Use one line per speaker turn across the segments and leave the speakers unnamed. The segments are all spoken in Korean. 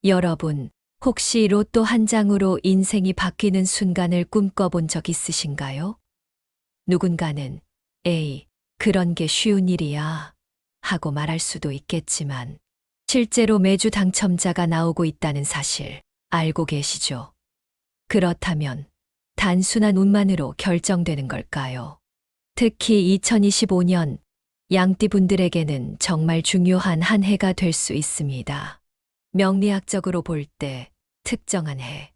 여러분, 혹시 로또 한 장으로 인생이 바뀌는 순간을 꿈꿔본 적 있으신가요? 누군가는 에이, 그런 게 쉬운 일이야 하고 말할 수도 있겠지만 실제로 매주 당첨자가 나오고 있다는 사실 알고 계시죠? 그렇다면 단순한 운만으로 결정되는 걸까요? 특히 2025년 양띠분들에게는 정말 중요한 한 해가 될 수 있습니다. 명리학적으로 볼 때 특정한 해,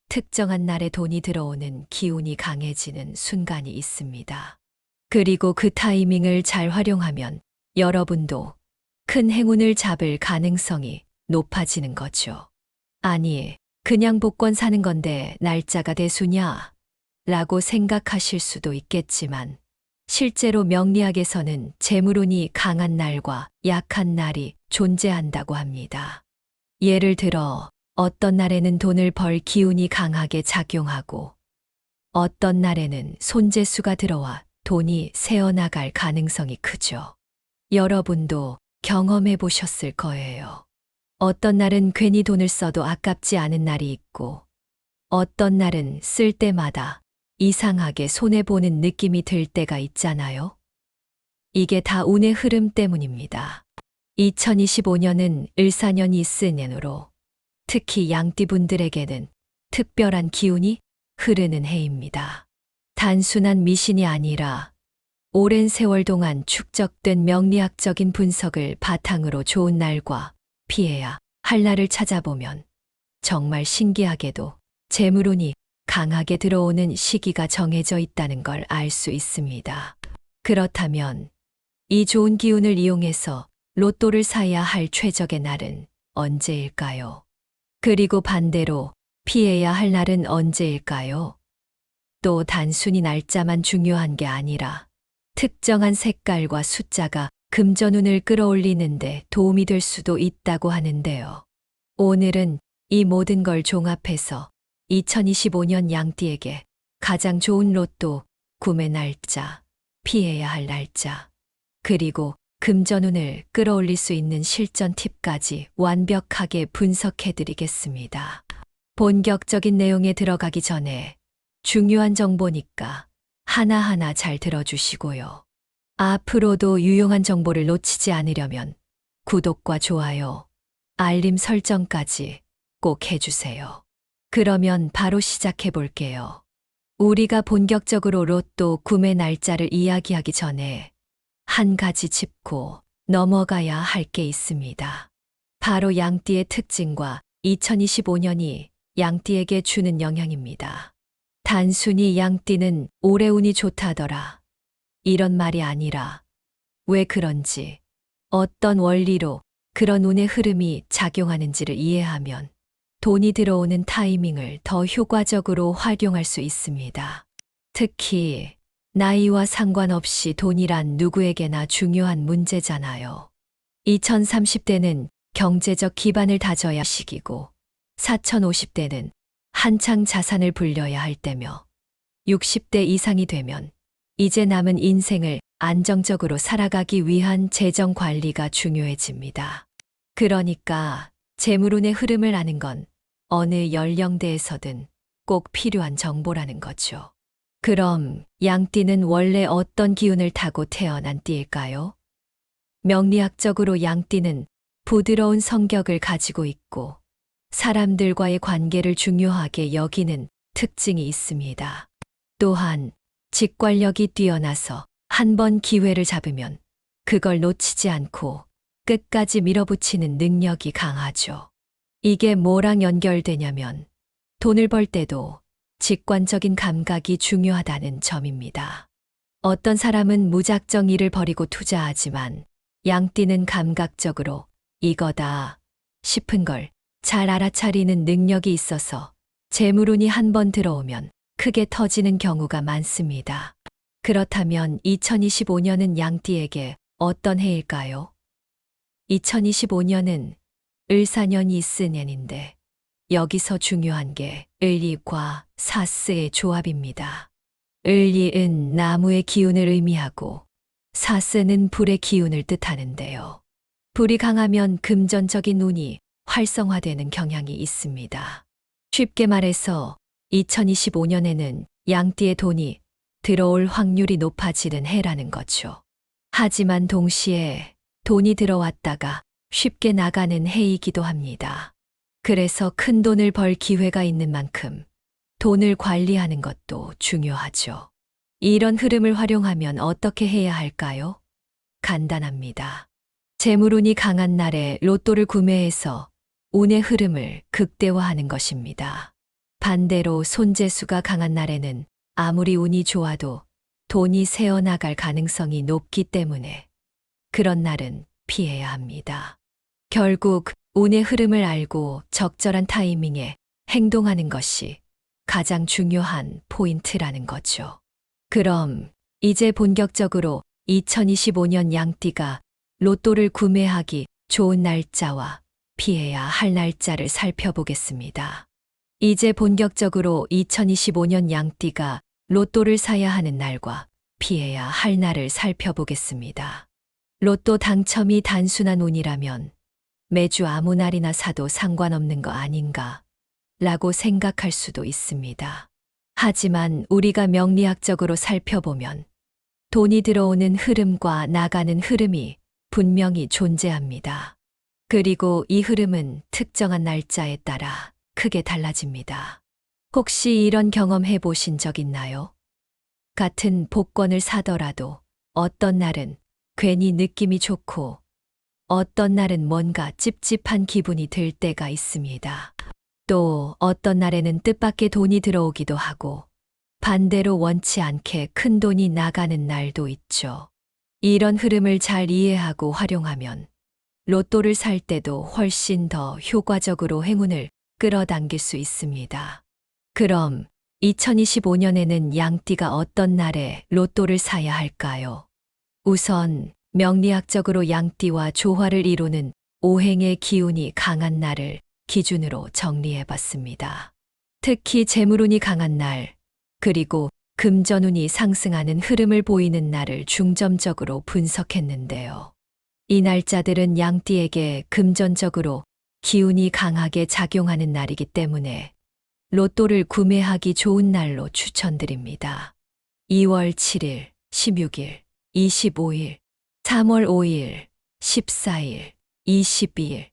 특정한 날에 돈이 들어오는 기운이 강해지는 순간이 있습니다. 그리고 그 타이밍을 잘 활용하면 여러분도 큰 행운을 잡을 가능성이 높아지는 거죠. 아니, 그냥 복권 사는 건데 날짜가 대수냐? 라고 생각하실 수도 있겠지만 실제로 명리학에서는 재물운이 강한 날과 약한 날이 존재한다고 합니다. 예를 들어 어떤 날에는 돈을 벌 기운이 강하게 작용하고 어떤 날에는 손재수가 들어와 돈이 새어나갈 가능성이 크죠. 여러분도 경험해 보셨을 거예요. 어떤 날은 괜히 돈을 써도 아깝지 않은 날이 있고 어떤 날은 쓸 때마다 이상하게 손해보는 느낌이 들 때가 있잖아요. 이게 다 운의 흐름 때문입니다. 2025년은 을사년이 있으년으로 특히 양띠분들에게는 특별한 기운이 흐르는 해입니다. 단순한 미신이 아니라 오랜 세월 동안 축적된 명리학적인 분석을 바탕으로 좋은 날과 피해야 할 날을 찾아보면 정말 신기하게도 재물운이 강하게 들어오는 시기가 정해져 있다는 걸 알 수 있습니다. 그렇다면 이 좋은 기운을 이용해서 로또를 사야 할 최적의 날은 언제일까요? 그리고 반대로 피해야 할 날은 언제일까요? 또 단순히 날짜만 중요한 게 아니라 특정한 색깔과 숫자가 금전운을 끌어올리는데 도움이 될 수도 있다고 하는데요. 오늘은 이 모든 걸 종합해서 2025년 양띠에게 가장 좋은 로또 구매 날짜, 피해야 할 날짜, 그리고 금전운을 끌어올릴 수 있는 실전 팁까지 완벽하게 분석해 드리겠습니다. 본격적인 내용에 들어가기 전에 중요한 정보니까 하나하나 잘 들어주시고요. 앞으로도 유용한 정보를 놓치지 않으려면 구독과 좋아요, 알림 설정까지 꼭 해주세요. 그러면 바로 시작해 볼게요. 우리가 본격적으로 로또 구매 날짜를 이야기하기 전에 한 가지 짚고 넘어가야 할 게 있습니다. 바로 양띠의 특징과 2025년이 양띠에게 주는 영향입니다. 단순히 양띠는 올해 운이 좋다더라. 이런 말이 아니라 왜 그런지, 어떤 원리로 그런 운의 흐름이 작용하는지를 이해하면 돈이 들어오는 타이밍을 더 효과적으로 활용할 수 있습니다. 특히 나이와 상관없이 돈이란 누구에게나 중요한 문제잖아요. 2030대는 경제적 기반을 다져야 할 시기고 4050대는 한창 자산을 불려야 할 때며 60대 이상이 되면 이제 남은 인생을 안정적으로 살아가기 위한 재정 관리가 중요해집니다. 그러니까 재물운의 흐름을 아는 건 어느 연령대에서든 꼭 필요한 정보라는 거죠. 그럼 양띠는 원래 어떤 기운을 타고 태어난 띠일까요? 명리학적으로 양띠는 부드러운 성격을 가지고 있고 사람들과의 관계를 중요하게 여기는 특징이 있습니다. 또한 직관력이 뛰어나서 한 번 기회를 잡으면 그걸 놓치지 않고 끝까지 밀어붙이는 능력이 강하죠. 이게 뭐랑 연결되냐면 돈을 벌 때도 직관적인 감각이 중요하다는 점입니다. 어떤 사람은 무작정 일을 벌이고 투자하지만 양띠는 감각적으로 이거다 싶은 걸 잘 알아차리는 능력이 있어서 재물운이 한 번 들어오면 크게 터지는 경우가 많습니다. 그렇다면 2025년은 양띠에게 어떤 해일까요? 2025년은 을사년이 있으년인데 여기서 중요한 게 을리과 사스의 조합입니다. 을리은 나무의 기운을 의미하고 사스는 불의 기운을 뜻하는데요. 불이 강하면 금전적인 운이 활성화되는 경향이 있습니다. 쉽게 말해서 2025년에는 양띠의 돈이 들어올 확률이 높아지는 해라는 거죠. 하지만 동시에 돈이 들어왔다가 쉽게 나가는 해이기도 합니다. 그래서 큰 돈을 벌 기회가 있는 만큼 돈을 관리하는 것도 중요하죠. 이런 흐름을 활용하면 어떻게 해야 할까요? 간단합니다. 재물운이 강한 날에 로또를 구매해서 운의 흐름을 극대화하는 것입니다. 반대로 손재수가 강한 날에는 아무리 운이 좋아도 돈이 새어나갈 가능성이 높기 때문에 그런 날은 피해야 합니다. 결국 운의 흐름을 알고 적절한 타이밍에 행동하는 것이 가장 중요한 포인트라는 거죠. 그럼 이제 본격적으로 2025년 양띠가 로또를 구매하기 좋은 날짜와 피해야 할 날짜를 살펴보겠습니다. 이제 본격적으로 2025년 양띠가 로또를 사야 하는 날과 피해야 할 날을 살펴보겠습니다. 로또 당첨이 단순한 운이라면 매주 아무 날이나 사도 상관없는 거 아닌가 라고 생각할 수도 있습니다. 하지만 우리가 명리학적으로 살펴보면 돈이 들어오는 흐름과 나가는 흐름이 분명히 존재합니다. 그리고 이 흐름은 특정한 날짜에 따라 크게 달라집니다. 혹시 이런 경험 해보신 적 있나요? 같은 복권을 사더라도 어떤 날은 괜히 느낌이 좋고 어떤 날은 뭔가 찝찝한 기분이 들 때가 있습니다. 또 어떤 날에는 뜻밖의 돈이 들어오기도 하고 반대로 원치 않게 큰 돈이 나가는 날도 있죠. 이런 흐름을 잘 이해하고 활용하면 로또를 살 때도 훨씬 더 효과적으로 행운을 끌어당길 수 있습니다. 그럼 2025년에는 양띠가 어떤 날에 로또를 사야 할까요? 우선 명리학적으로 양띠와 조화를 이루는 오행의 기운이 강한 날을 기준으로 정리해 봤습니다. 특히 재물운이 강한 날, 그리고 금전운이 상승하는 흐름을 보이는 날을 중점적으로 분석했는데요. 이 날짜들은 양띠에게 금전적으로 기운이 강하게 작용하는 날이기 때문에 로또를 구매하기 좋은 날로 추천드립니다. 2월 7일, 16일, 25일, 3월 5일, 14일, 22일,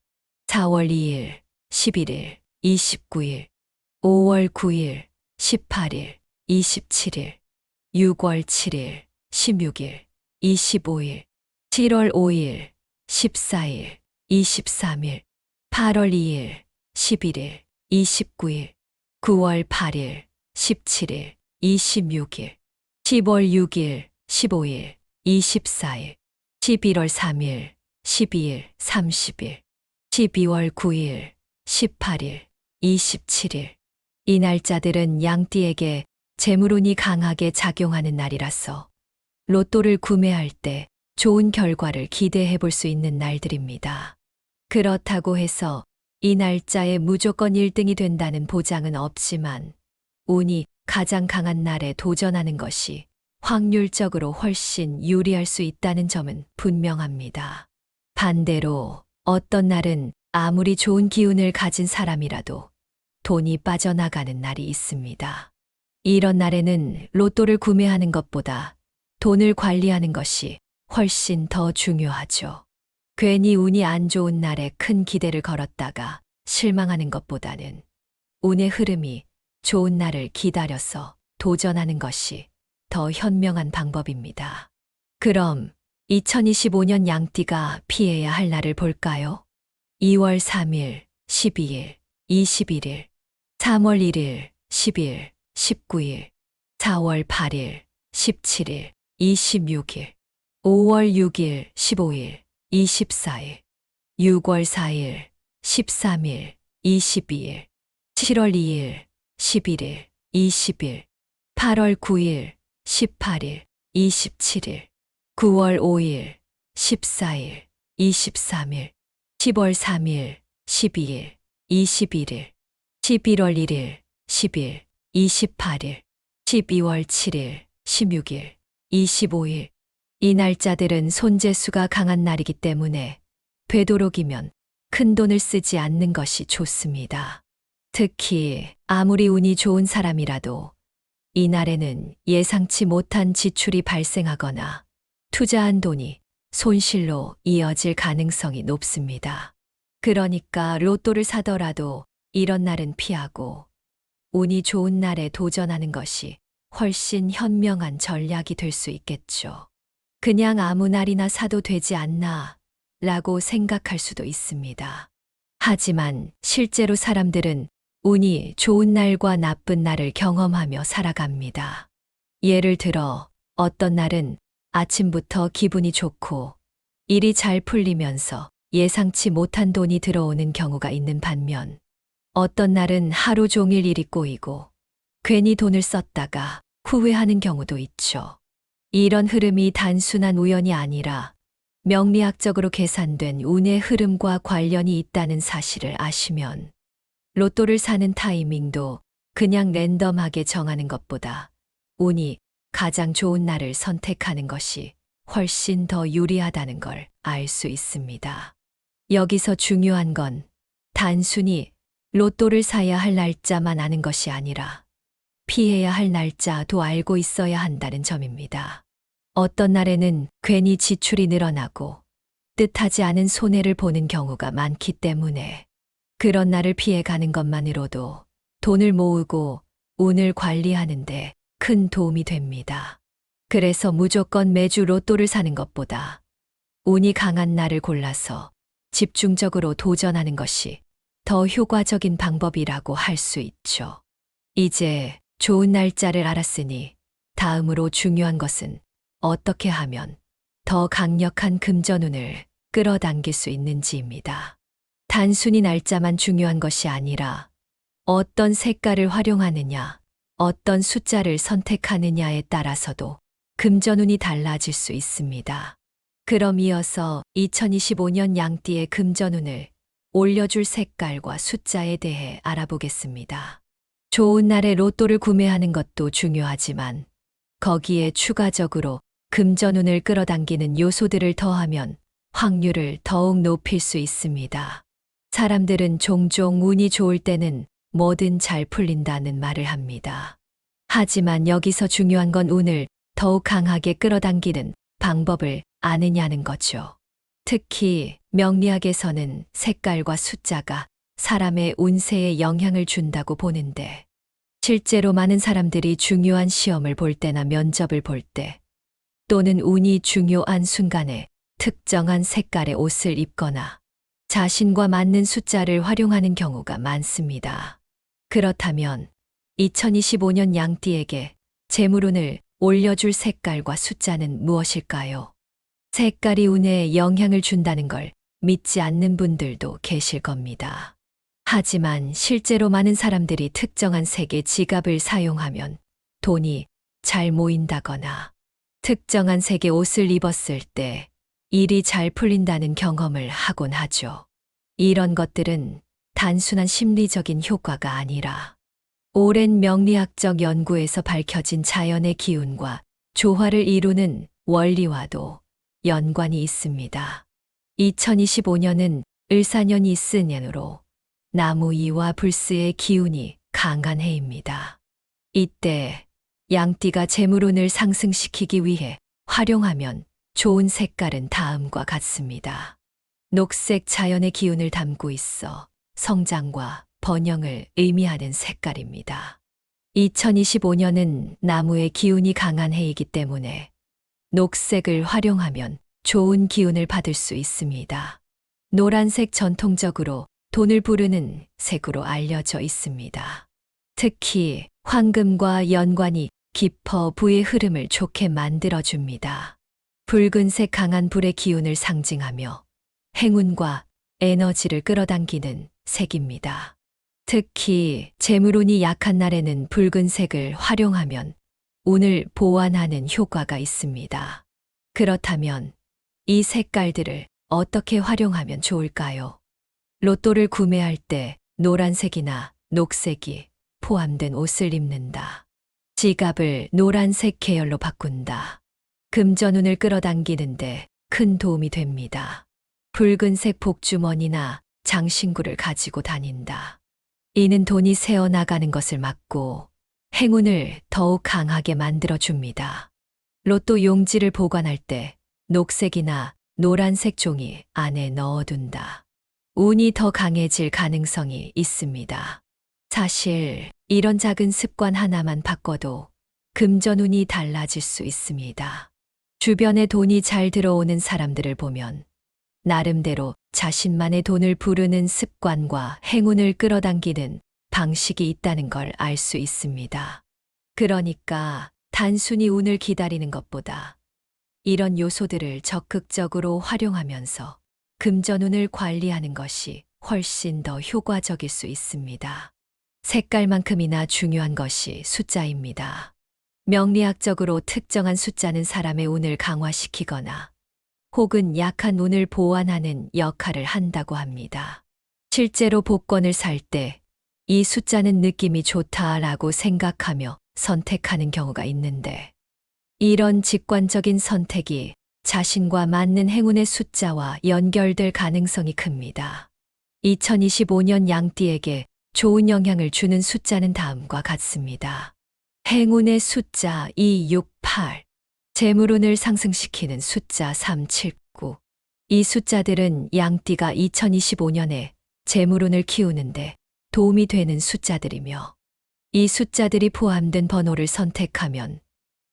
4월 2일, 11일, 29일, 5월 9일, 18일, 27일, 6월 7일, 16일, 25일, 7월 5일, 14일, 23일, 8월 2일, 11일, 29일, 9월 8일, 17일, 26일, 10월 6일, 15일, 24일, 11월 3일, 12일, 30일, 12월 9일, 18일, 27일. 이 날짜들은 양띠에게 재물운이 강하게 작용하는 날이라서 로또를 구매할 때 좋은 결과를 기대해 볼 수 있는 날들입니다. 그렇다고 해서 이 날짜에 무조건 1등이 된다는 보장은 없지만 운이 가장 강한 날에 도전하는 것이 확률적으로 훨씬 유리할 수 있다는 점은 분명합니다. 반대로 어떤 날은 아무리 좋은 기운을 가진 사람이라도 돈이 빠져나가는 날이 있습니다. 이런 날에는 로또를 구매하는 것보다 돈을 관리하는 것이 훨씬 더 중요하죠. 괜히 운이 안 좋은 날에 큰 기대를 걸었다가 실망하는 것보다는 운의 흐름이 좋은 날을 기다려서 도전하는 것이 더 현명한 방법입니다. 그럼 2025년 양띠가 피해야 할 날을 볼까요? 2월 3일, 12일, 21일, 3월 1일, 10일, 19일, 4월 8일, 17일, 26일, 5월 6일, 15일, 24일, 6월 4일, 13일, 22일, 7월 2일, 11일, 20일, 8월 9일, 18일, 27일, 9월 5일, 14일, 23일, 10월 3일, 12일, 21일, 11월 1일, 10일, 28일, 12월 7일, 16일, 25일. 이 날짜들은 손재수가 강한 날이기 때문에 되도록이면 큰 돈을 쓰지 않는 것이 좋습니다. 특히 아무리 운이 좋은 사람이라도 이날에는 예상치 못한 지출이 발생하거나 투자한 돈이 손실로 이어질 가능성이 높습니다. 그러니까 로또를 사더라도 이런 날은 피하고 운이 좋은 날에 도전하는 것이 훨씬 현명한 전략이 될 수 있겠죠. 그냥 아무 날이나 사도 되지 않나 라고 생각할 수도 있습니다. 하지만 실제로 사람들은 운이 좋은 날과 나쁜 날을 경험하며 살아갑니다. 예를 들어 어떤 날은 아침부터 기분이 좋고 일이 잘 풀리면서 예상치 못한 돈이 들어오는 경우가 있는 반면 어떤 날은 하루 종일 일이 꼬이고 괜히 돈을 썼다가 후회하는 경우도 있죠. 이런 흐름이 단순한 우연이 아니라 명리학적으로 계산된 운의 흐름과 관련이 있다는 사실을 아시면 로또를 사는 타이밍도 그냥 랜덤하게 정하는 것보다 운이 가장 좋은 날을 선택하는 것이 훨씬 더 유리하다는 걸 알 수 있습니다. 여기서 중요한 건 단순히 로또를 사야 할 날짜만 아는 것이 아니라 피해야 할 날짜도 알고 있어야 한다는 점입니다. 어떤 날에는 괜히 지출이 늘어나고 뜻하지 않은 손해를 보는 경우가 많기 때문에 그런 날을 피해가는 것만으로도 돈을 모으고 운을 관리하는데 큰 도움이 됩니다. 그래서 무조건 매주 로또를 사는 것보다 운이 강한 날을 골라서 집중적으로 도전하는 것이 더 효과적인 방법이라고 할 수 있죠. 이제 좋은 날짜를 알았으니 다음으로 중요한 것은 어떻게 하면 더 강력한 금전운을 끌어당길 수 있는지입니다. 단순히 날짜만 중요한 것이 아니라 어떤 색깔을 활용하느냐, 어떤 숫자를 선택하느냐에 따라서도 금전운이 달라질 수 있습니다. 그럼 이어서 2025년 양띠의 금전운을 올려줄 색깔과 숫자에 대해 알아보겠습니다. 좋은 날에 로또를 구매하는 것도 중요하지만 거기에 추가적으로 금전운을 끌어당기는 요소들을 더하면 확률을 더욱 높일 수 있습니다. 사람들은 종종 운이 좋을 때는 뭐든 잘 풀린다는 말을 합니다. 하지만 여기서 중요한 건 운을 더욱 강하게 끌어당기는 방법을 아느냐는 거죠. 특히 명리학에서는 색깔과 숫자가 사람의 운세에 영향을 준다고 보는데 실제로 많은 사람들이 중요한 시험을 볼 때나 면접을 볼 때 또는 운이 중요한 순간에 특정한 색깔의 옷을 입거나 자신과 맞는 숫자를 활용하는 경우가 많습니다. 그렇다면 2025년 양띠에게 재물운을 올려줄 색깔과 숫자는 무엇일까요? 색깔이 운에 영향을 준다는 걸 믿지 않는 분들도 계실 겁니다. 하지만 실제로 많은 사람들이 특정한 색의 지갑을 사용하면 돈이 잘 모인다거나 특정한 색의 옷을 입었을 때 일이 잘 풀린다는 경험을 하곤 하죠. 이런 것들은 단순한 심리적인 효과가 아니라 오랜 명리학적 연구에서 밝혀진 자연의 기운과 조화를 이루는 원리와도 연관이 있습니다. 2025년은 을사년이 있으년으로 나무 이와 불스의 기운이 강한 해입니다. 이때 양띠가 재물운을 상승시키기 위해 활용하면 좋은 색깔은 다음과 같습니다. 녹색 자연의 기운을 담고 있어 성장과 번영을 의미하는 색깔입니다. 2025년은 나무의 기운이 강한 해이기 때문에 녹색을 활용하면 좋은 기운을 받을 수 있습니다. 노란색 전통적으로 돈을 부르는 색으로 알려져 있습니다. 특히 황금과 연관이 깊어 부의 흐름을 좋게 만들어줍니다. 붉은색 강한 불의 기운을 상징하며 행운과 에너지를 끌어당기는 색입니다. 특히 재물운이 약한 날에는 붉은색을 활용하면 운을 보완하는 효과가 있습니다. 그렇다면 이 색깔들을 어떻게 활용하면 좋을까요? 로또를 구매할 때 노란색이나 녹색이 포함된 옷을 입는다. 지갑을 노란색 계열로 바꾼다. 금전운을 끌어당기는데 큰 도움이 됩니다. 붉은색 복주머니나 장신구를 가지고 다닌다. 이는 돈이 새어나가는 것을 막고 행운을 더욱 강하게 만들어줍니다. 로또 용지를 보관할 때 녹색이나 노란색 종이 안에 넣어둔다. 운이 더 강해질 가능성이 있습니다. 사실 이런 작은 습관 하나만 바꿔도 금전운이 달라질 수 있습니다. 주변에 돈이 잘 들어오는 사람들을 보면 나름대로 자신만의 돈을 부르는 습관과 행운을 끌어당기는 방식이 있다는 걸 알 수 있습니다. 그러니까 단순히 운을 기다리는 것보다 이런 요소들을 적극적으로 활용하면서 금전운을 관리하는 것이 훨씬 더 효과적일 수 있습니다. 색깔만큼이나 중요한 것이 숫자입니다. 명리학적으로 특정한 숫자는 사람의 운을 강화시키거나 혹은 약한 운을 보완하는 역할을 한다고 합니다. 실제로 복권을 살 때 이 숫자는 느낌이 좋다라고 생각하며 선택하는 경우가 있는데 이런 직관적인 선택이 자신과 맞는 행운의 숫자와 연결될 가능성이 큽니다. 2025년 양띠에게 좋은 영향을 주는 숫자는 다음과 같습니다. 행운의 숫자 268, 재물운을 상승시키는 숫자 379. 이 숫자들은 양띠가 2025년에 재물운을 키우는데 도움이 되는 숫자들이며 이 숫자들이 포함된 번호를 선택하면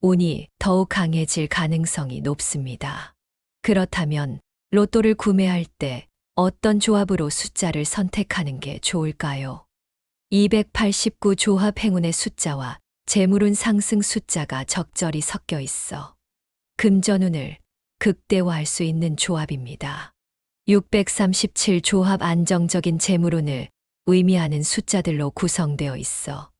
운이 더욱 강해질 가능성이 높습니다. 그렇다면 로또를 구매할 때 어떤 조합으로 숫자를 선택하는 게 좋을까요? 289 조합 행운의 숫자와 재물운 상승 숫자가 적절히 섞여 있어 금전운을 극대화할 수 있는 조합입니다. 637 조합 안정적인 재물운을 의미하는 숫자들로 구성되어 있어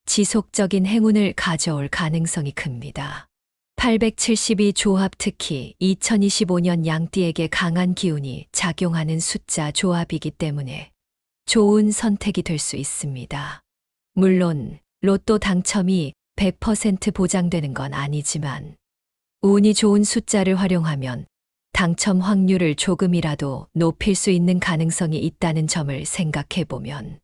지속적인 행운을 가져올 가능성이 큽니다. 872 조합 특히 2025년 양띠에게 강한 기운이 작용하는 숫자 조합이기 때문에 좋은 선택이 될 수 있습니다. 물론 로또 당첨이 100% 보장되는 건 아니지만 운이 좋은 숫자를 활용하면 당첨 확률을 조금이라도 높일 수 있는 가능성이 있다는 점을 생각해 보면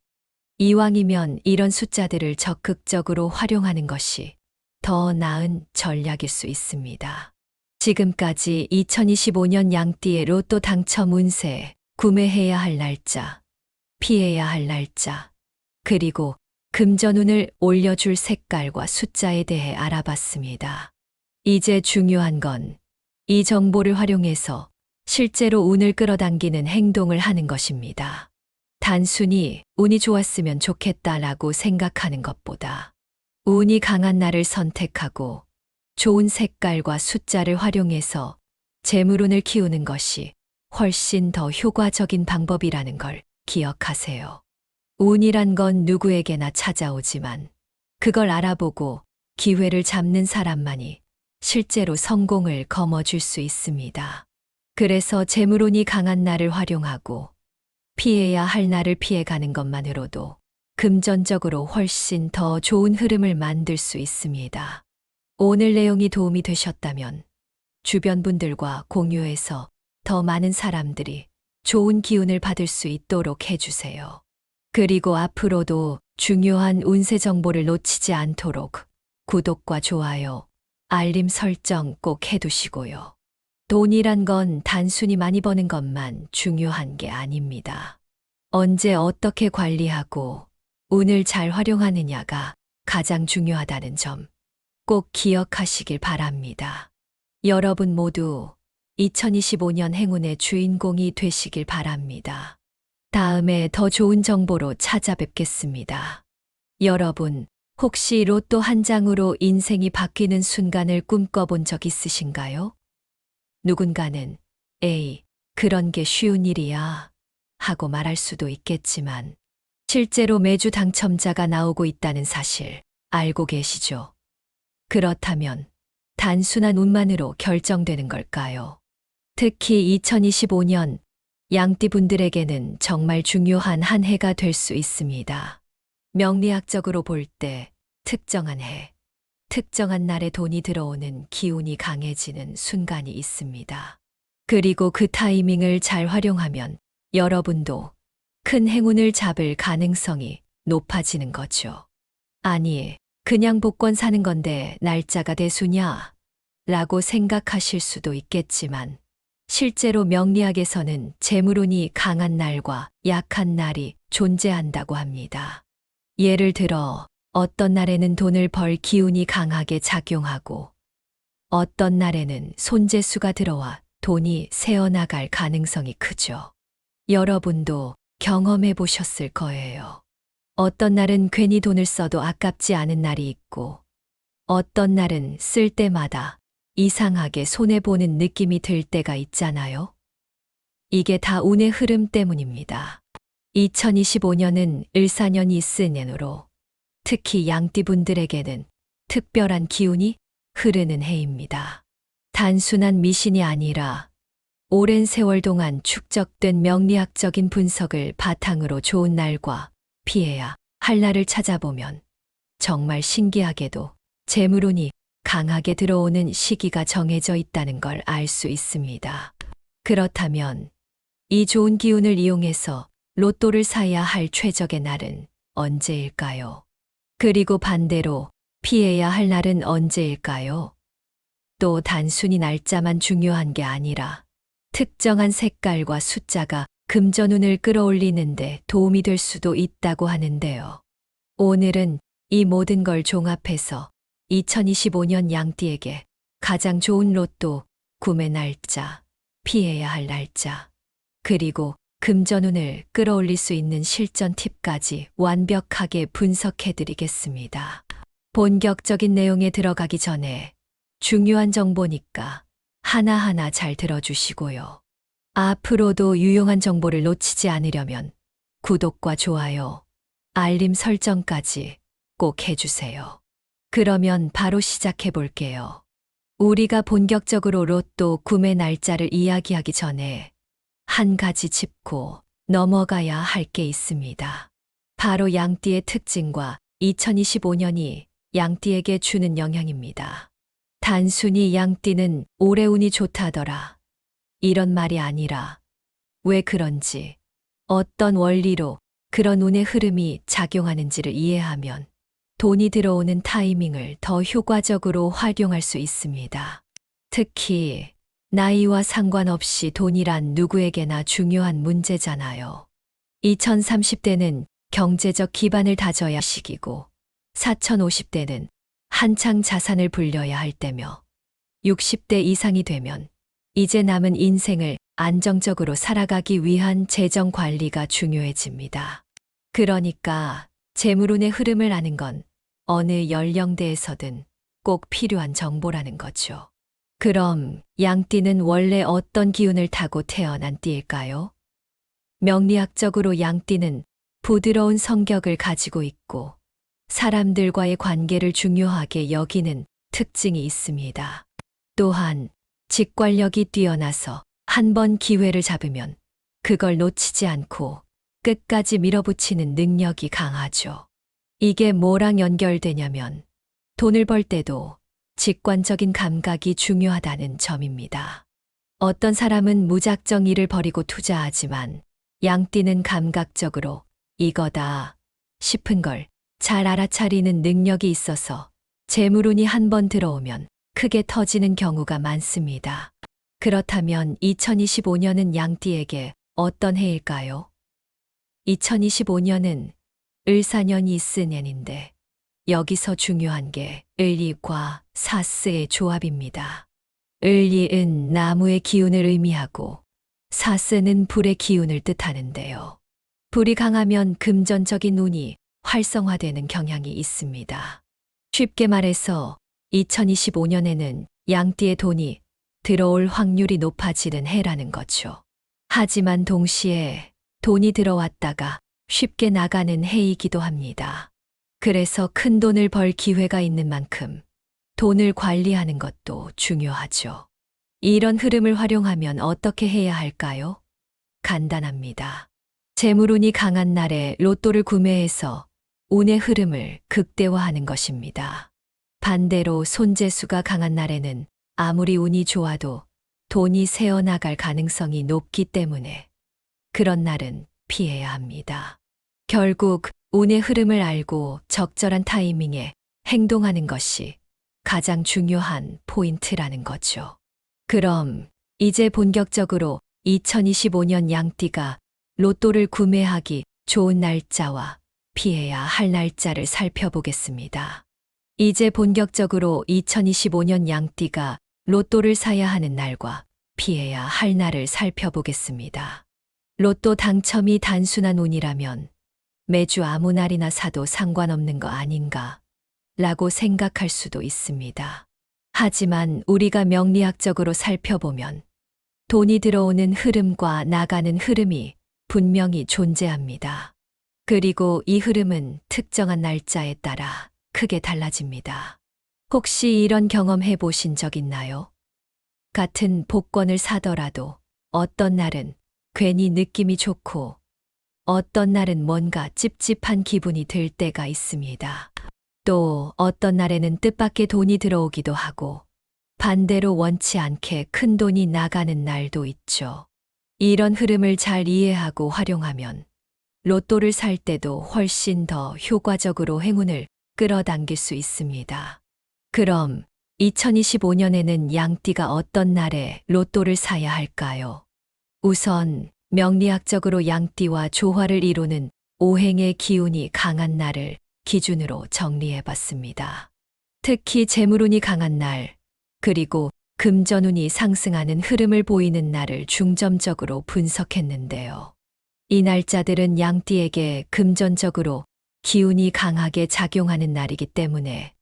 이왕이면 이런 숫자들을 적극적으로 활용하는 것이 더 나은 전략일 수 있습니다. 지금까지 2025년 양띠의 로또 당첨 운세, 구매해야 할 날짜, 피해야 할 날짜, 그리고 금전운을 올려줄 색깔과 숫자에 대해 알아봤습니다. 이제 중요한 건 이 정보를 활용해서 실제로 운을 끌어당기는 행동을 하는 것입니다. 단순히 운이 좋았으면 좋겠다라고 생각하는 것보다 운이 강한 날을 선택하고 좋은 색깔과 숫자를 활용해서 재물운을 키우는 것이 훨씬 더 효과적인 방법이라는 걸 기억하세요. 운이란 건 누구에게나 찾아오지만 그걸 알아보고 기회를 잡는 사람만이 실제로 성공을 거머쥘 수 있습니다. 그래서 재물운이 강한 날을 활용하고 피해야 할 날을 피해가는 것만으로도 금전적으로 훨씬 더 좋은 흐름을 만들 수 있습니다. 오늘 내용이 도움이 되셨다면 주변 분들과 공유해서 더 많은 사람들이 좋은 기운을 받을 수 있도록 해주세요. 그리고 앞으로도 중요한 운세 정보를 놓치지 않도록 구독과 좋아요, 알림 설정 꼭 해두시고요. 돈이란 건 단순히 많이 버는 것만 중요한 게 아닙니다. 언제 어떻게 관리하고 운을 잘 활용하느냐가 가장 중요하다는 점 꼭 기억하시길 바랍니다. 여러분 모두 2025년 행운의 주인공이 되시길 바랍니다. 다음에 더 좋은 정보로 찾아뵙겠습니다. 여러분, 혹시 로또 한 장으로 인생이 바뀌는 순간을 꿈꿔본 적 있으신가요? 누군가는 에이, 그런 게 쉬운 일이야 하고 말할 수도 있겠지만 실제로 매주 당첨자가 나오고 있다는 사실 알고 계시죠? 그렇다면 단순한 운만으로 결정되는 걸까요? 특히 2025년 양띠분들에게는 정말 중요한 한 해가 될 수 있습니다. 명리학적으로 볼 때 특정한 해, 특정한 날에 돈이 들어오는 기운이 강해지는 순간이 있습니다. 그리고 그 타이밍을 잘 활용하면 여러분도 큰 행운을 잡을 가능성이 높아지는 거죠. 아니, 그냥 복권 사는 건데 날짜가 대수냐? 라고 생각하실 수도 있겠지만, 실제로 명리학에서는 재물운이 강한 날과 약한 날이 존재한다고 합니다. 예를 들어, 어떤 날에는 돈을 벌 기운이 강하게 작용하고, 어떤 날에는 손재수가 들어와 돈이 새어나갈 가능성이 크죠. 여러분도 경험해 보셨을 거예요. 어떤 날은 괜히 돈을 써도 아깝지 않은 날이 있고, 어떤 날은 쓸 때마다 이상하게 손해보는 느낌이 들 때가 있잖아요. 이게 다 운의 흐름 때문입니다. 2025년은 을사년이 있으년으로 특히 양띠분들에게는 특별한 기운이 흐르는 해입니다. 단순한 미신이 아니라 오랜 세월 동안 축적된 명리학적인 분석을 바탕으로 좋은 날과 피해야 할 날을 찾아보면 정말 신기하게도 재물운이 강하게 들어오는 시기가 정해져 있다는 걸 알 수 있습니다. 그렇다면 이 좋은 기운을 이용해서 로또를 사야 할 최적의 날은 언제일까요? 그리고 반대로 피해야 할 날은 언제일까요? 또 단순히 날짜만 중요한 게 아니라 특정한 색깔과 숫자가 금전운을 끌어올리는데 도움이 될 수도 있다고 하는데요. 오늘은 이 모든 걸 종합해서 2025년 양띠에게 가장 좋은 로또 구매 날짜, 피해야 할 날짜, 그리고 금전운을 끌어올릴 수 있는 실전 팁까지 완벽하게 분석해 드리겠습니다. 본격적인 내용에 들어가기 전에 중요한 정보니까 하나하나 잘 들어주시고요. 앞으로도 유용한 정보를 놓치지 않으려면 구독과 좋아요, 알림 설정까지 꼭 해주세요. 그러면 바로 시작해 볼게요. 우리가 본격적으로 로또 구매 날짜를 이야기하기 전에 한 가지 짚고 넘어가야 할 게 있습니다. 바로 양띠의 특징과 2025년이 양띠에게 주는 영향입니다. 단순히 양띠는 올해 운이 좋다더라, 이런 말이 아니라 왜 그런지, 어떤 원리로 그런 운의 흐름이 작용하는지를 이해하면 돈이 들어오는 타이밍을 더 효과적으로 활용할 수 있습니다. 특히 나이와 상관없이 돈이란 누구에게나 중요한 문제잖아요. 2030대는 경제적 기반을 다져야 할 시기고, 4050대는 한창 자산을 불려야 할 때며, 60대 이상이 되면 이제 남은 인생을 안정적으로 살아가기 위한 재정 관리가 중요해집니다. 그러니까 재물운의 흐름을 아는 건 어느 연령대에서든 꼭 필요한 정보라는 거죠. 그럼 양띠는 원래 어떤 기운을 타고 태어난 띠일까요? 명리학적으로 양띠는 부드러운 성격을 가지고 있고 사람들과의 관계를 중요하게 여기는 특징이 있습니다. 또한 직관력이 뛰어나서 한 번 기회를 잡으면 그걸 놓치지 않고 끝까지 밀어붙이는 능력이 강하죠. 이게 뭐랑 연결되냐면 돈을 벌 때도 직관적인 감각이 중요하다는 점입니다. 어떤 사람은 무작정 일을 벌이고 투자하지만 양띠는 감각적으로 이거다 싶은 걸 잘 알아차리는 능력이 있어서 재물운이 한 번 들어오면 크게 터지는 경우가 많습니다. 그렇다면 2025년은 양띠에게 어떤 해일까요? 2025년은 을사년이 있으년인데 여기서 중요한 게 을리과 사스의 조합입니다. 을리은 나무의 기운을 의미하고 사스는 불의 기운을 뜻하는데요. 불이 강하면 금전적인 운이 활성화되는 경향이 있습니다. 쉽게 말해서 2025년에는 양띠의 돈이 들어올 확률이 높아지는 해라는 거죠. 하지만 동시에 돈이 들어왔다가 쉽게 나가는 해이기도 합니다. 그래서 큰 돈을 벌 기회가 있는 만큼 돈을 관리하는 것도 중요하죠. 이런 흐름을 활용하면 어떻게 해야 할까요? 간단합니다. 재물운이 강한 날에 로또를 구매해서 운의 흐름을 극대화하는 것입니다. 반대로 손재수가 강한 날에는 아무리 운이 좋아도 돈이 새어나갈 가능성이 높기 때문에 그런 날은 피해야 합니다. 결국 운의 흐름을 알고 적절한 타이밍에 행동하는 것이 가장 중요한 포인트라는 거죠. 그럼 이제 본격적으로 2025년 양띠가 로또를 구매하기 좋은 날짜와 피해야 할 날짜를 살펴보겠습니다. 이제 본격적으로 2025년 양띠가 로또를 사야 하는 날과 피해야 할 날을 살펴보겠습니다. 로또 당첨이 단순한 운이라면 매주 아무 날이나 사도 상관없는 거 아닌가 라고 생각할 수도 있습니다. 하지만 우리가 명리학적으로 살펴보면 돈이 들어오는 흐름과 나가는 흐름이 분명히 존재합니다. 그리고 이 흐름은 특정한 날짜에 따라 크게 달라집니다. 혹시 이런 경험 해보신 적 있나요? 같은 복권을 사더라도 어떤 날은 괜히 느낌이 좋고 어떤 날은 뭔가 찝찝한 기분이 들 때가 있습니다. 또 어떤 날에는 뜻밖의 돈이 들어오기도 하고 반대로 원치 않게 큰 돈이 나가는 날도 있죠. 이런 흐름을 잘 이해하고 활용하면 로또를 살 때도 훨씬 더 효과적으로 행운을 끌어당길 수 있습니다. 그럼 2025년에는 양띠가 어떤 날에 로또를 사야 할까요? 우선 명리학적으로 양띠와 조화를 이루는 오행의 기운이 강한 날을 기준으로 정리해 봤습니다. 특히 재물운이 강한 날, 그리고 금전운이 상승하는 흐름을 보이는 날을 중점적으로 분석했는데요. 이 날짜들은 양띠에게 금전적으로 기운이 강하게 작용하는 날이기 때문에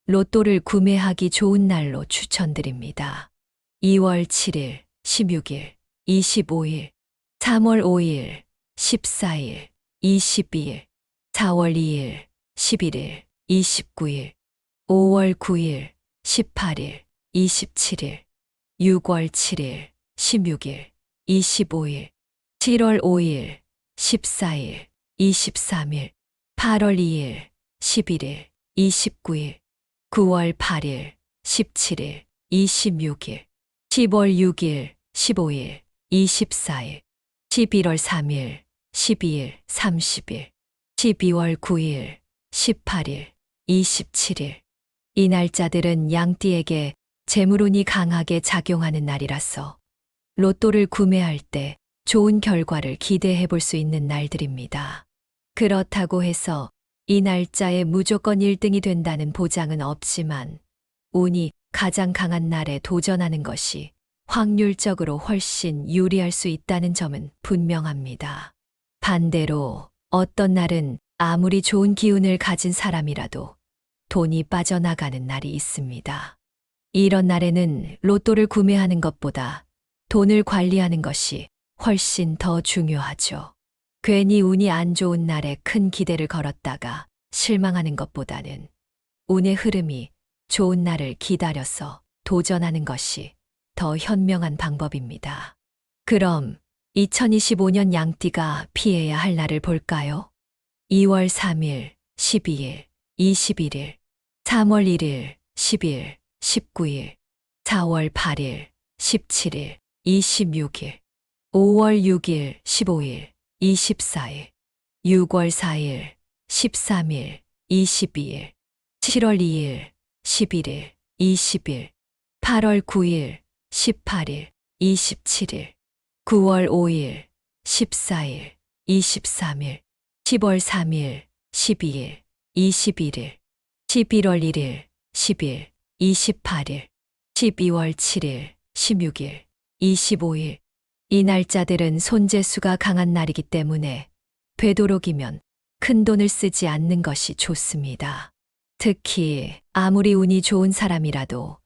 로또를 구매하기 좋은 날로 추천드립니다. 2월 7일, 16일, 25일, 3월 5일, 14일, 22일, 4월 2일, 11일, 29일, 5월 9일, 18일, 27일, 6월 7일, 16일, 25일, 7월 5일, 14일, 23일, 8월 2일, 11일, 29일, 9월 8일, 17일, 26일, 10월 6일, 15일, 24일, 11월 3일, 12일, 30일, 12월 9일, 18일, 27일. 이 날짜들은 양띠에게 재물운이 강하게 작용하는 날이라서 로또를 구매할 때 좋은 결과를 기대해 볼 수 있는 날들입니다. 그렇다고 해서 이 날짜에 무조건 1등이 된다는 보장은 없지만 운이 가장 강한 날에 도전하는 것이 확률적으로 훨씬 유리할 수 있다는 점은 분명합니다. 반대로 어떤 날은 아무리 좋은 기운을 가진 사람이라도 돈이 빠져나가는 날이 있습니다. 이런 날에는 로또를 구매하는 것보다 돈을 관리하는 것이 훨씬 더 중요하죠. 괜히 운이 안 좋은 날에 큰 기대를 걸었다가 실망하는 것보다는 운의 흐름이 좋은 날을 기다려서 도전하는 것이 더 현명한 방법입니다. 그럼 2025년 양띠가 피해야 할 날을 볼까요? 2월 3일, 12일, 21일, 3월 1일, 10일, 19일, 4월 8일, 17일, 26일, 5월 6일, 15일, 24일, 6월 4일, 13일, 22일, 7월 2일, 11일, 20일, 8월 9일, 18일, 27일, 9월 5일, 14일, 23일, 10월 3일, 12일, 21일, 11월 1일, 10일, 28일, 12월 7일, 16일, 25일. 이 날짜들은 손재수가 강한 날이기 때문에 되도록이면 큰 돈을 쓰지 않는 것이 좋습니다. 특히 아무리 운이 좋은 사람이라도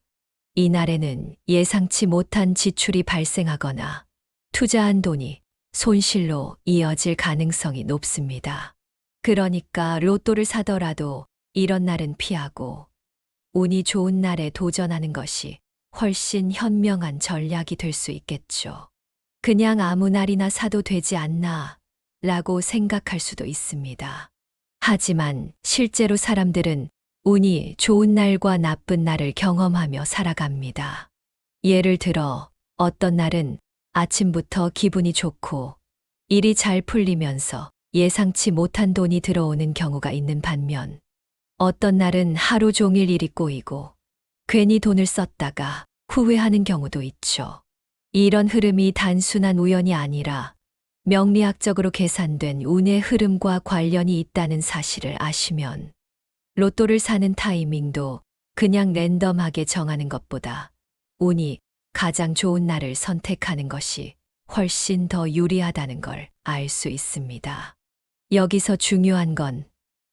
이 날에는 예상치 못한 지출이 발생하거나 투자한 돈이 손실로 이어질 가능성이 높습니다. 그러니까 로또를 사더라도 이런 날은 피하고 운이 좋은 날에 도전하는 것이 훨씬 현명한 전략이 될 수 있겠죠. 그냥 아무 날이나 사도 되지 않나 라고 생각할 수도 있습니다. 하지만 실제로 사람들은 운이 좋은 날과 나쁜 날을 경험하며 살아갑니다. 예를 들어 어떤 날은 아침부터 기분이 좋고 일이 잘 풀리면서 예상치 못한 돈이 들어오는 경우가 있는 반면 어떤 날은 하루 종일 일이 꼬이고 괜히 돈을 썼다가 후회하는 경우도 있죠. 이런 흐름이 단순한 우연이 아니라 명리학적으로 계산된 운의 흐름과 관련이 있다는 사실을 아시면 로또를 사는 타이밍도 그냥 랜덤하게 정하는 것보다 운이 가장 좋은 날을 선택하는 것이 훨씬 더 유리하다는 걸 알 수 있습니다. 여기서 중요한 건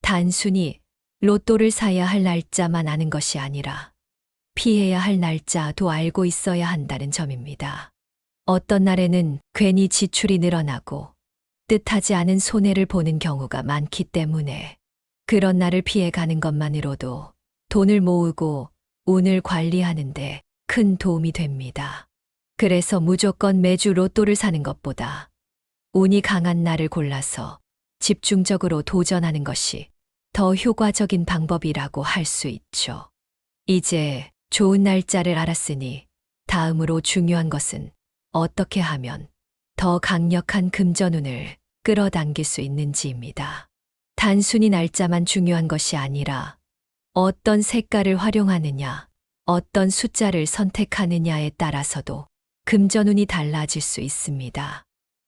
단순히 로또를 사야 할 날짜만 아는 것이 아니라 피해야 할 날짜도 알고 있어야 한다는 점입니다. 어떤 날에는 괜히 지출이 늘어나고 뜻하지 않은 손해를 보는 경우가 많기 때문에 그런 날을 피해가는 것만으로도 돈을 모으고 운을 관리하는데 큰 도움이 됩니다. 그래서 무조건 매주 로또를 사는 것보다 운이 강한 날을 골라서 집중적으로 도전하는 것이 더 효과적인 방법이라고 할 수 있죠. 이제 좋은 날짜를 알았으니 다음으로 중요한 것은 어떻게 하면 더 강력한 금전운을 끌어당길 수 있는지입니다. 단순히 날짜만 중요한 것이 아니라 어떤 색깔을 활용하느냐, 어떤 숫자를 선택하느냐에 따라서도 금전운이 달라질 수 있습니다.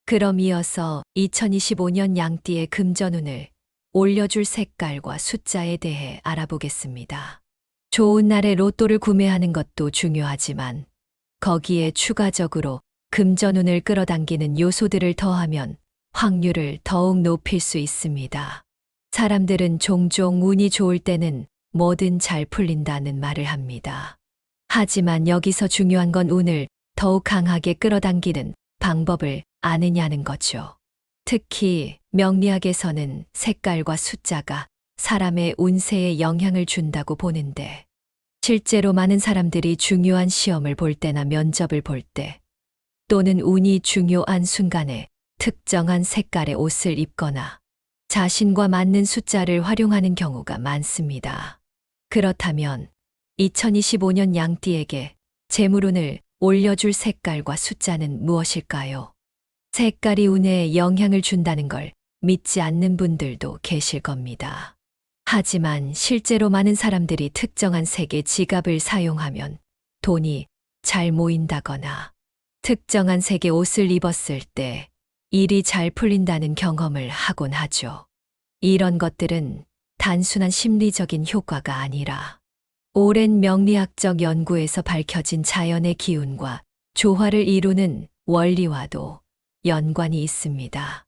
그럼 이어서 2025년 양띠의 금전운을 올려줄 색깔과 숫자에 대해 알아보겠습니다. 좋은 날에 로또를 구매하는 것도 중요하지만 거기에 추가적으로 금전운을 끌어당기는 요소들을 더하면 확률을 더욱 높일 수 있습니다. 사람들은 종종 운이 좋을 때는 뭐든 잘 풀린다는 말을 합니다. 하지만 여기서 중요한 건 운을 더욱 강하게 끌어당기는 방법을 아느냐는 거죠. 특히 명리학에서는 색깔과 숫자가 사람의 운세에 영향을 준다고 보는데 실제로 많은 사람들이 중요한 시험을 볼 때나 면접을 볼 때 또는 운이 중요한 순간에 특정한 색깔의 옷을 입거나 자신과 맞는 숫자를 활용하는 경우가 많습니다. 그렇다면 2025년 양띠에게 재물운을 올려줄 색깔과 숫자는 무엇일까요? 색깔이 운에 영향을 준다는 걸 믿지 않는 분들도 계실 겁니다. 하지만 실제로 많은 사람들이 특정한 색의 지갑을 사용하면 돈이 잘 모인다거나 특정한 색의 옷을 입었을 때 일이 잘 풀린다는 경험을 하곤 하죠. 이런 것들은 단순한 심리적인 효과가 아니라 오랜 명리학적 연구에서 밝혀진 자연의 기운과 조화를 이루는 원리와도 연관이 있습니다.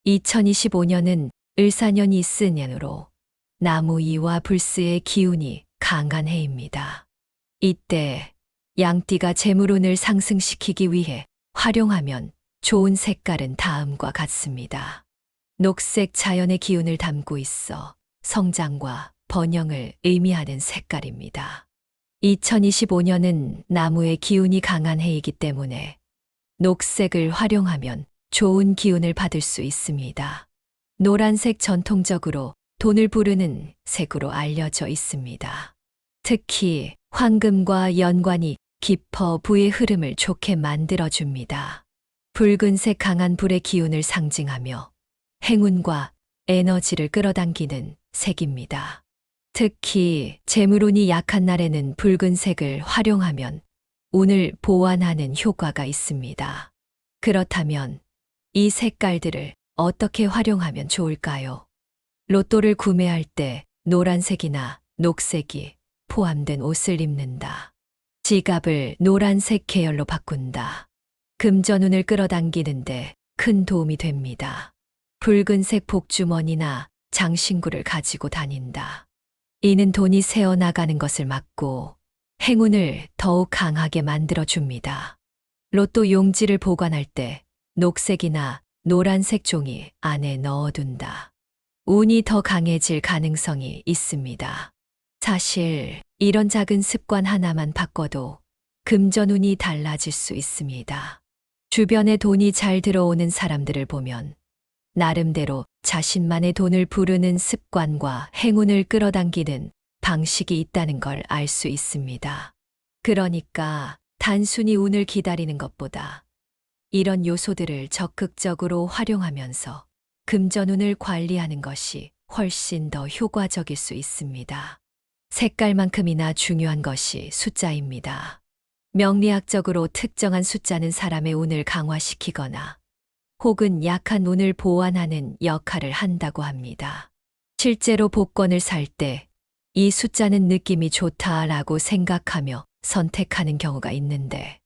2025년은 을사년이 있으년으로 나무이와 불스의 기운이 강한 해입니다. 이때 양띠가 재물운을 상승시키기 위해 활용하면 좋은 색깔은 다음과 같습니다. 녹색 자연의 기운을 담고 있어 성장과 번영을 의미하는 색깔입니다. 2025년은 나무의 기운이 강한 해이기 때문에 녹색을 활용하면 좋은 기운을 받을 수 있습니다. 노란색 전통적으로 돈을 부르는 색으로 알려져 있습니다. 특히 황금과 연관이 깊어 부의 흐름을 좋게 만들어줍니다. 붉은색 강한 불의 기운을 상징하며 행운과 에너지를 끌어당기는 색입니다. 특히 재물운이 약한 날에는 붉은색을 활용하면 운을 보완하는 효과가 있습니다. 그렇다면 이 색깔들을 어떻게 활용하면 좋을까요? 로또를 구매할 때 노란색이나 녹색이 포함된 옷을 입는다. 지갑을 노란색 계열로 바꾼다. 금전운을 끌어당기는데 큰 도움이 됩니다. 붉은색 복주머니나 장신구를 가지고 다닌다. 이는 돈이 새어나가는 것을 막고 행운을 더욱 강하게 만들어줍니다. 로또 용지를 보관할 때 녹색이나 노란색 종이 안에 넣어둔다. 운이 더 강해질 가능성이 있습니다. 사실 이런 작은 습관 하나만 바꿔도 금전운이 달라질 수 있습니다. 주변에 돈이 잘 들어오는 사람들을 보면 나름대로 자신만의 돈을 부르는 습관과 행운을 끌어당기는 방식이 있다는 걸 알 수 있습니다. 그러니까 단순히 운을 기다리는 것보다 이런 요소들을 적극적으로 활용하면서 금전운을 관리하는 것이 훨씬 더 효과적일 수 있습니다. 색깔만큼이나 중요한 것이 숫자입니다. 명리학적으로 특정한 숫자는 사람의 운을 강화시키거나 혹은 약한 운을 보완하는 역할을 한다고 합니다. 실제로 복권을 살 때 이 숫자는 느낌이 좋다라고 생각하며 선택하는 경우가 있는데,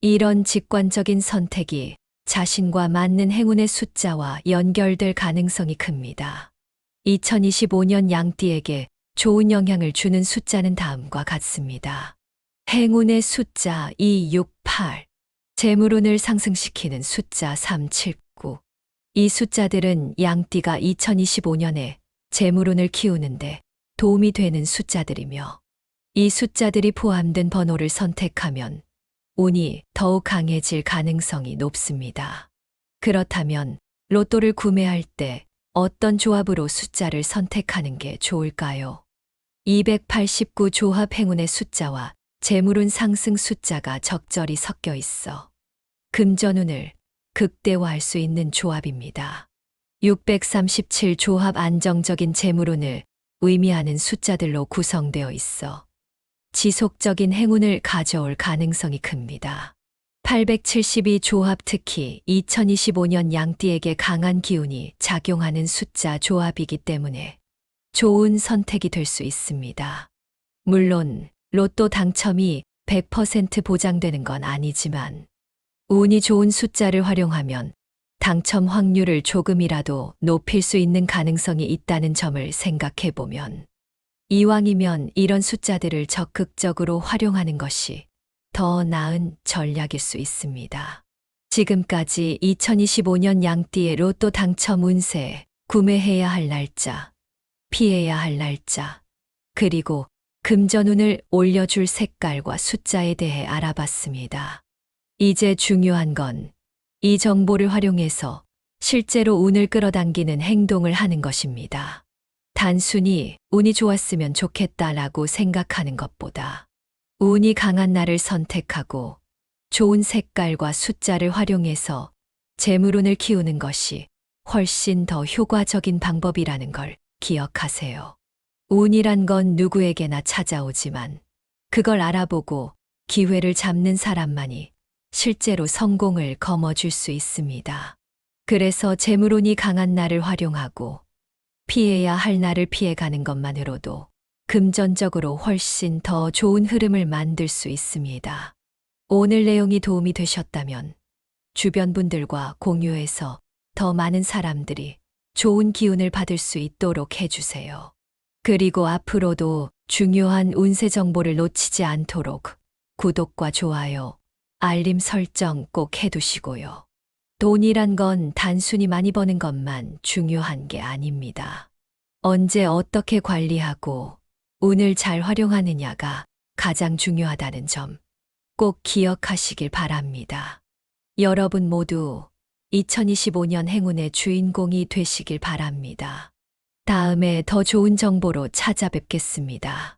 이런 직관적인 선택이 자신과 맞는 행운의 숫자와 연결될 가능성이 큽니다. 2025년 양띠에게 좋은 영향을 주는 숫자는 다음과 같습니다. 행운의 숫자 268, 재물운을 상승시키는 숫자 379. 이 숫자들은 양띠가 2025년에 재물운을 키우는데 도움이 되는 숫자들이며, 이 숫자들이 포함된 번호를 선택하면 운이 더욱 강해질 가능성이 높습니다. 그렇다면 로또를 구매할 때 어떤 조합으로 숫자를 선택하는 게 좋을까요? 289 조합 행운의 숫자와 재물운 상승 숫자가 적절히 섞여 있어 금전운을 극대화할 수 있는 조합입니다. 637 조합 안정적인 재물운을 의미하는 숫자들로 구성되어 있어 지속적인 행운을 가져올 가능성이 큽니다. 872 조합 특히 2025년 양띠에게 강한 기운이 작용하는 숫자 조합이기 때문에 좋은 선택이 될 수 있습니다. 물론 로또 당첨이 100% 보장되는 건 아니지만, 운이 좋은 숫자를 활용하면 당첨 확률을 조금이라도 높일 수 있는 가능성이 있다는 점을 생각해 보면, 이왕이면 이런 숫자들을 적극적으로 활용하는 것이 더 나은 전략일 수 있습니다. 지금까지 2025년 양띠의 로또 당첨 운세, 구매해야 할 날짜, 피해야 할 날짜, 그리고 금전운을 올려줄 색깔과 숫자에 대해 알아봤습니다. 이제 중요한 건 이 정보를 활용해서 실제로 운을 끌어당기는 행동을 하는 것입니다. 단순히 운이 좋았으면 좋겠다라고 생각하는 것보다 운이 강한 날을 선택하고 좋은 색깔과 숫자를 활용해서 재물운을 키우는 것이 훨씬 더 효과적인 방법이라는 걸 기억하세요. 운이란 건 누구에게나 찾아오지만 그걸 알아보고 기회를 잡는 사람만이 실제로 성공을 거머쥘 수 있습니다. 그래서 재물운이 강한 날을 활용하고 피해야 할 날을 피해가는 것만으로도 금전적으로 훨씬 더 좋은 흐름을 만들 수 있습니다. 오늘 내용이 도움이 되셨다면 주변 분들과 공유해서 더 많은 사람들이 좋은 기운을 받을 수 있도록 해주세요. 그리고 앞으로도 중요한 운세 정보를 놓치지 않도록 구독과 좋아요, 알림 설정 꼭 해두시고요. 돈이란 건 단순히 많이 버는 것만 중요한 게 아닙니다. 언제 어떻게 관리하고 운을 잘 활용하느냐가 가장 중요하다는 점 꼭 기억하시길 바랍니다. 여러분 모두 2025년 행운의 주인공이 되시길 바랍니다. 다음에 더 좋은 정보로 찾아뵙겠습니다.